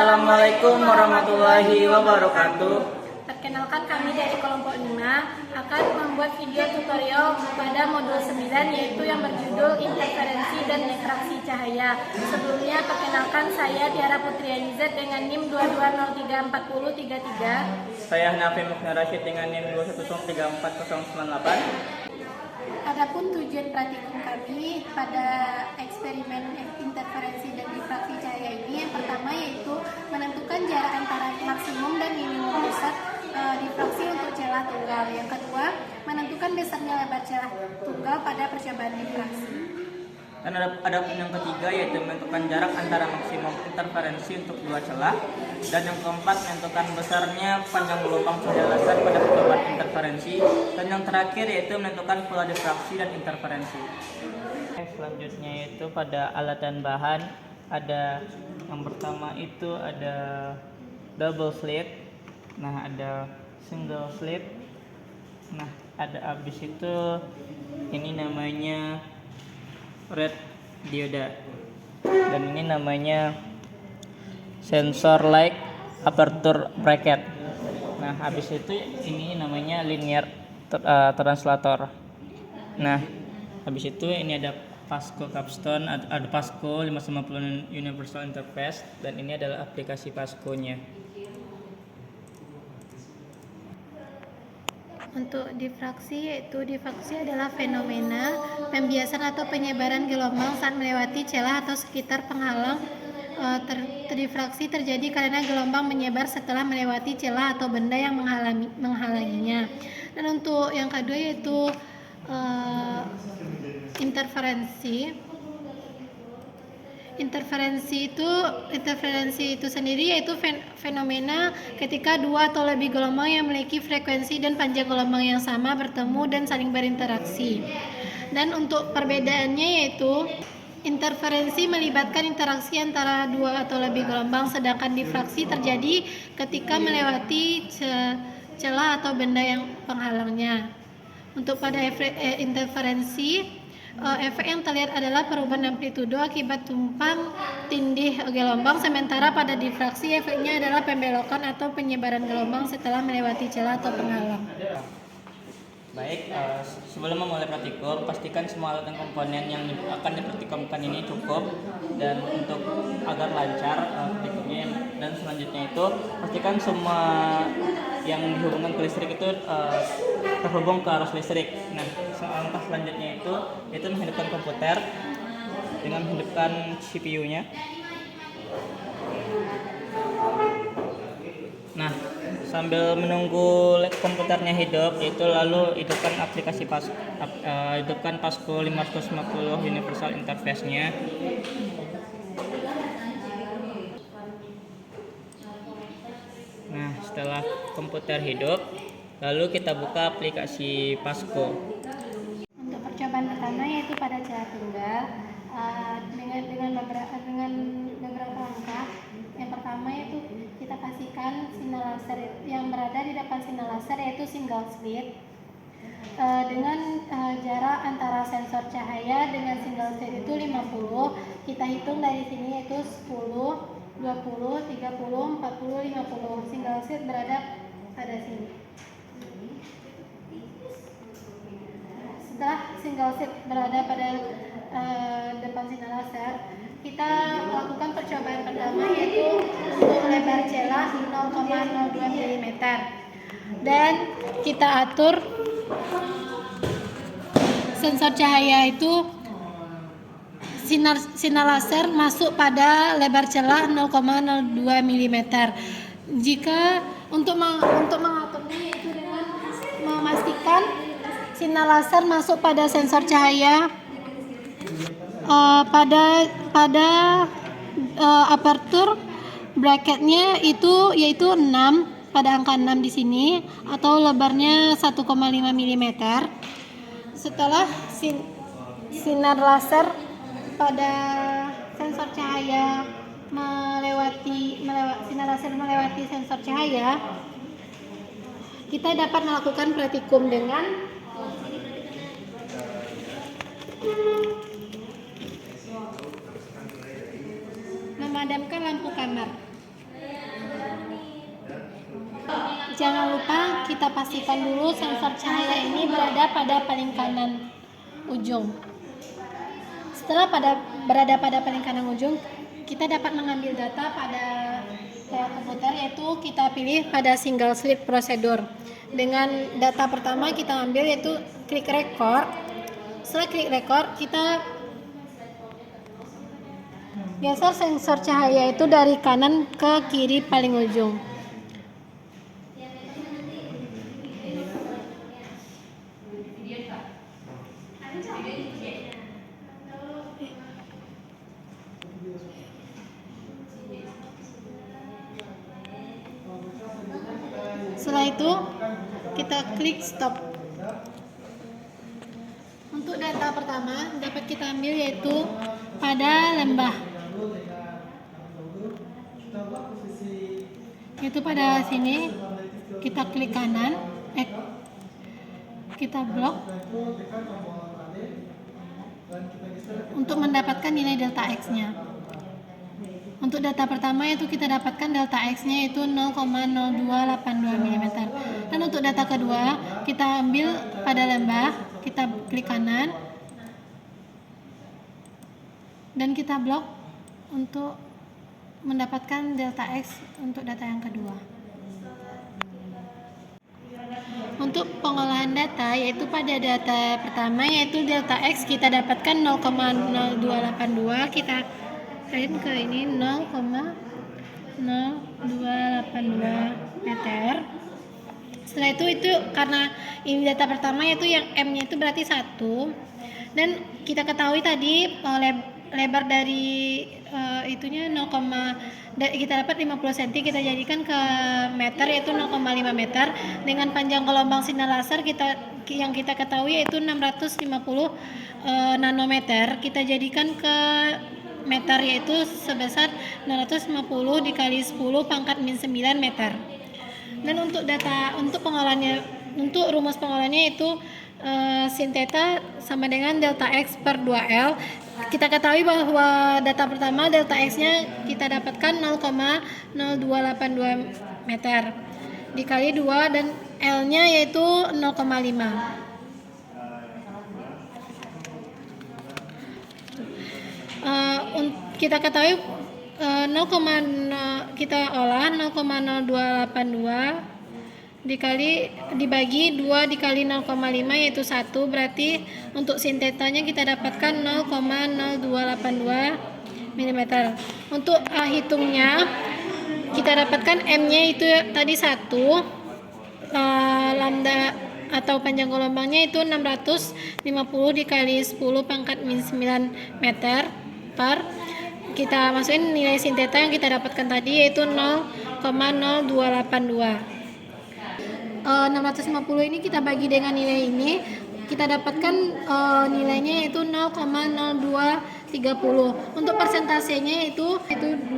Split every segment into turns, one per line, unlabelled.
Assalamualaikum warahmatullahi wabarakatuh.
Perkenalkan, kami dari kelompok 5 akan membuat video tutorial pada modul 9, yaitu yang berjudul interferensi dan difraksi cahaya. Sebelumnya, perkenalkan, saya Tiara Putri Alizat dengan NIM 22034033.
Saya Hanafi Mukna Rashid dengan NIM 210340098.
Adapun tujuan praktikum kami pada eksperimen interferensi dan difraksi cahaya ini, yang pertama yaitu menentukan jarak antara maksimum dan minimum pusat difraksi untuk celah tunggal. Yang kedua, menentukan besarnya lebar celah tunggal pada percobaan difraksi.
Dan ada yang ketiga yaitu menentukan jarak antara maksimum interferensi untuk dua celah. Dan yang keempat menentukan besarnya panjang gelombang cahaya laser pada percobaan interferensi. Dan yang terakhir yaitu menentukan pola difraksi dan interferensi. Selanjutnya itu pada alat dan bahan ada yang pertama itu ada double slit. Nah, ada single slit. Nah, ada abis itu ini namanya red dioda, dan ini namanya sensor light aperture bracket. Nah, habis itu ini namanya linear translator. Nah, habis itu ini ada Pasco capstone, ada Pasco 550 universal interface, dan ini adalah aplikasi Pasco-nya.
Untuk difraksi, yaitu difraksi adalah fenomena pembiasan atau penyebaran gelombang saat melewati celah atau sekitar penghalang. Difraksi terjadi karena gelombang menyebar setelah melewati celah atau benda yang menghalanginya. Dan untuk yang kedua yaitu interferensi. Interferensi itu sendiri yaitu fenomena ketika dua atau lebih gelombang yang memiliki frekuensi dan panjang gelombang yang sama bertemu dan saling berinteraksi. Dan untuk perbedaannya yaitu interferensi melibatkan interaksi antara dua atau lebih gelombang, sedangkan difraksi terjadi ketika melewati celah atau benda yang penghalangnya. Untuk pada interferensi, efek yang terlihat adalah perubahan amplitudo akibat tumpang tindih gelombang, sementara pada difraksi efeknya adalah pembelokan atau penyebaran gelombang setelah melewati celah atau penghalang.
Baik, sebelum memulai praktikum, pastikan semua alat dan komponen yang akan dipraktikumkan ini cukup, dan untuk agar lancar praktikumnya. Dan selanjutnya itu pastikan semua yang dihubungkan ke listrik itu terhubung ke arus listrik. Nah, langkah selanjutnya itu menghidupkan komputer dengan menghidupkan CPU-nya. Nah, sambil menunggu komputernya hidup, itu lalu hidupkan aplikasi hidupkan Pasco 550 universal interface-nya. Nah, setelah komputer hidup, lalu kita buka aplikasi Pasco.
Untuk percobaan pertama yaitu pada celah tunggal, dengan beberapa langkah. Yang pertama yaitu kita pastikan sinyal laser yang berada di depan sinyal laser yaitu single slit dengan jarak antara sensor cahaya dengan single slit itu 50. Kita hitung dari sini yaitu 10, 20, 30, 40, 50. Single slit berada pada sini. Setelah single slit berada pada depan sinyal laser, kita lakukan percobaan pertama yaitu untuk lebar celah 0,02 mm, dan kita atur sensor cahaya itu sinar laser masuk pada lebar celah 0,02 mm. Jika untuk mengaturnya yaitu dengan memastikan sinar laser masuk pada sensor cahaya pada aperture bracketnya itu yaitu 6, pada angka 6 di sini, atau lebarnya 1,5 mm. Setelah sinar laser pada sensor cahaya melewati sensor cahaya, kita dapat melakukan praktikum dengan memadamkan lampu kamar. Jangan lupa kita pastikan dulu sensor cahaya ini berada pada paling kanan ujung. Setelah berada pada paling kanan ujung, kita dapat mengambil data pada layar komputer, yaitu kita pilih pada single slit procedure. Dengan data pertama kita ambil yaitu klik record. Setelah klik record, kita geser sensor cahaya itu dari kanan ke kiri paling ujung. Setelah itu kita klik stop. Untuk data pertama dapat kita ambil yaitu pada lembah, yaitu pada sini. Kita klik kanan, kita blok untuk mendapatkan nilai delta X-nya. Untuk data pertama yaitu kita dapatkan delta X-nya yaitu 0,0282 mm. Dan untuk data kedua kita ambil pada lembah, kita klik kanan dan kita blok untuk mendapatkan delta X untuk data yang kedua. Untuk pengolahan data yaitu pada data pertama yaitu delta X kita dapatkan 0,0282, kita kalian ke ini 0,0282 meter. Setelah itu karena ini data pertama yaitu yang M-nya itu berarti 1, dan kita ketahui tadi lebar dari itunya kita dapat 50 cm, kita jadikan ke meter yaitu 0,5 meter. Dengan panjang gelombang sinar laser yang kita ketahui yaitu 650 nanometer, kita jadikan ke meter yaitu sebesar 650 dikali 10 pangkat min 9 meter. Dan untuk pengolahannya, untuk rumus pengolahannya itu sin theta sama dengan delta X per 2L. Kita ketahui bahwa data pertama delta X-nya kita dapatkan 0,0282 meter dikali 2 dan L-nya yaitu 0,5. Kita ketahui kita olah 0,0282 dibagi 2 dikali 0,5 yaitu 1, berarti untuk sin tetanya kita dapatkan 0,0282 mm. Untuk hitungnya kita dapatkan M-nya itu tadi 1, lambda atau panjang gelombangnya itu 650 dikali 10 pangkat min 9 meter per, kita masukin nilai sin theta yang kita dapatkan tadi yaitu 0,0282. 650 ini kita bagi dengan nilai ini, kita dapatkan nilainya yaitu 0,0230. Untuk persentasenya itu 23%.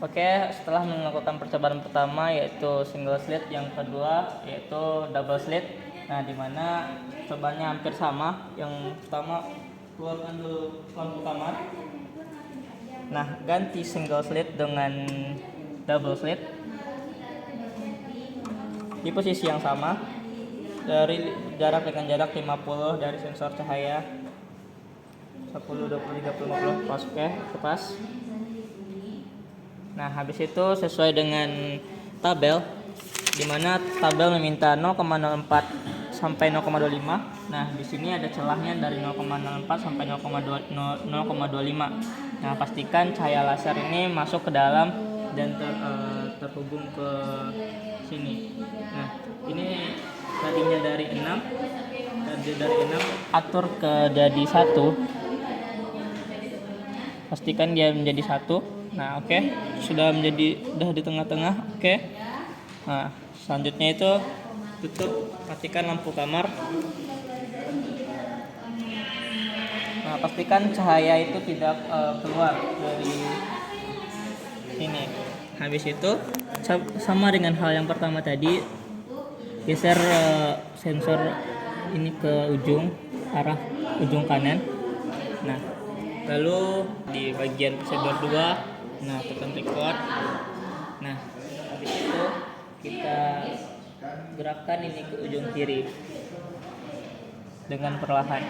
Oke, setelah melakukan percobaan pertama yaitu single slit, yang kedua yaitu double slit. Nah, dimana cobaannya hampir sama. Yang pertama keluarkan dulu lampu kamar. Nah, ganti single slit dengan double slit di posisi yang sama, dari jarak dengan jarak 50 dari sensor cahaya 10, 20, 30, 50 pas, oke, pas. Nah, habis itu sesuai dengan tabel, dimana tabel meminta 0,04 sampai 0,25. Nah, di sini ada celahnya dari 0,04 sampai 0,25. Nah, pastikan cahaya laser ini masuk ke dalam dan terhubung ke sini. Nah, ini tadinya dari 6, atur ke jadi 1. Pastikan dia menjadi 1. Nah, oke. Sudah di tengah-tengah. Oke. Nah, selanjutnya itu tutup, matikan lampu kamar. Nah, pastikan cahaya itu tidak keluar dari sini. Habis itu sama dengan hal yang pertama tadi, geser sensor ini ke arah ujung kanan. Nah, lalu di bagian prosedur 2 Nah, tekan record. Nah, habis itu kita gerakkan ini ke ujung kiri dengan perlahan.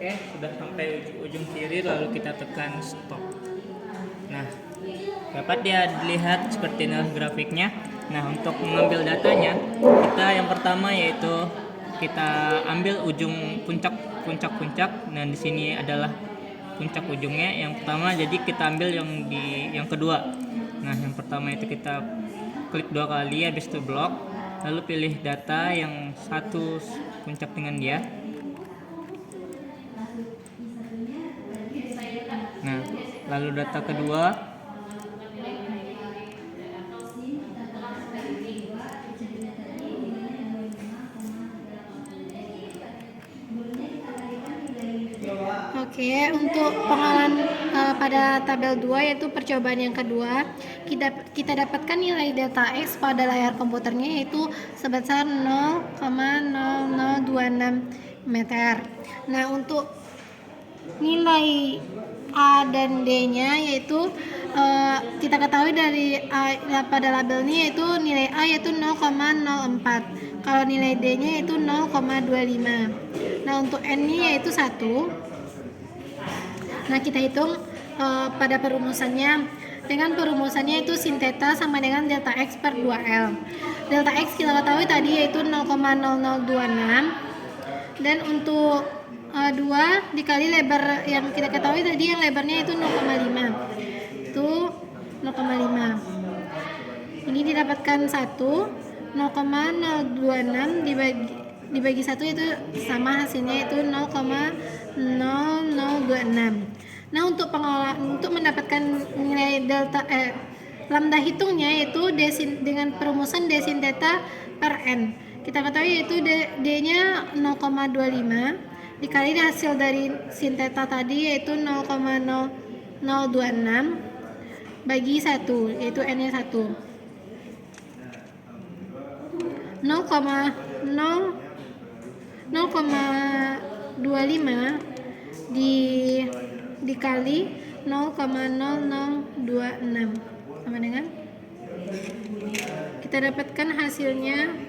Oke, sudah sampai ujung kiri, lalu kita tekan stop. Nah, dapat dia dilihat seperti ini grafiknya. Nah, untuk mengambil datanya, kita yang pertama yaitu kita ambil ujung puncak. Nah, di sini adalah puncak ujungnya yang pertama, jadi kita ambil yang kedua. Nah, yang pertama itu kita klik 2 kali, habis itu blok, lalu pilih data yang satu puncak dengan dia. Nah, lalu data kedua.
Oke, untuk pengalaman pada tabel 2 yaitu percobaan yang kedua, kita dapatkan nilai delta X pada layar komputernya yaitu sebesar 0,0026 meter. Nah, untuk nilai A dan D-nya yaitu kita ketahui dari pada labelnya yaitu nilai A yaitu 0,04. Kalau nilai D-nya yaitu 0,25. Nah, untuk N-nya yaitu 1. Nah, kita hitung pada perumusannya. Dengan perumusannya itu sin theta sama dengan delta X per 2L. Delta X kita ketahui tadi yaitu 0,0026. Dan untuk 2 dikali lebar yang kita ketahui tadi yang lebarnya itu 0,5. Itu 0,5. Ini didapatkan 1. 0,026 dibagi 1 itu sama hasilnya itu 0,0026. Nah, untuk mendapatkan nilai lambda hitungnya yaitu dengan perumusan d sin theta per n. Kita ketahui yaitu d-nya 0,25 dikali hasil dari sin theta tadi yaitu 0,0026 bagi 1 yaitu n-nya 1. 0,25 dikali 0,0026 sama dengan kita dapatkan hasilnya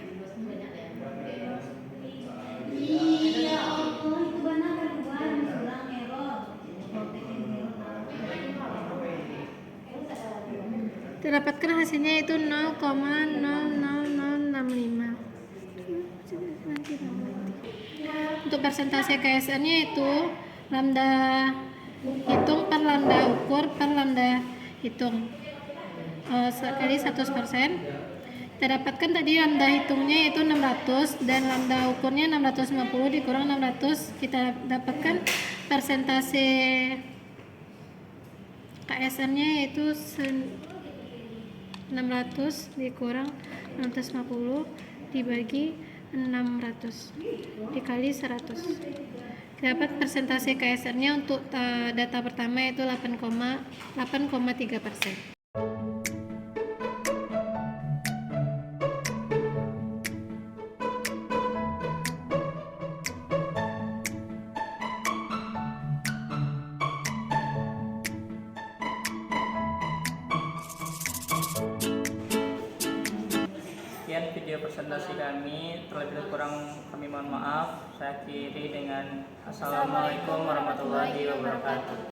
itu 0,00065. Untuk persentase KSR-nya itu lambda hitung per lambda ukur per lambda hitung sekali 100%. Kita dapatkan tadi lambda hitungnya yaitu 600 dan lambda ukurnya 650 dikurang 600. Kita dapatkan persentase KSR-nya yaitu 600 dikurang 650 dibagi 600 dikali 100. Dapat persentase KSR-nya untuk data pertama yaitu 8,3%.
Sekian video presentasi kami, terlebih kurang kami mohon maaf. Saya akhiri dengan Assalamualaikum warahmatullahi wabarakatuh.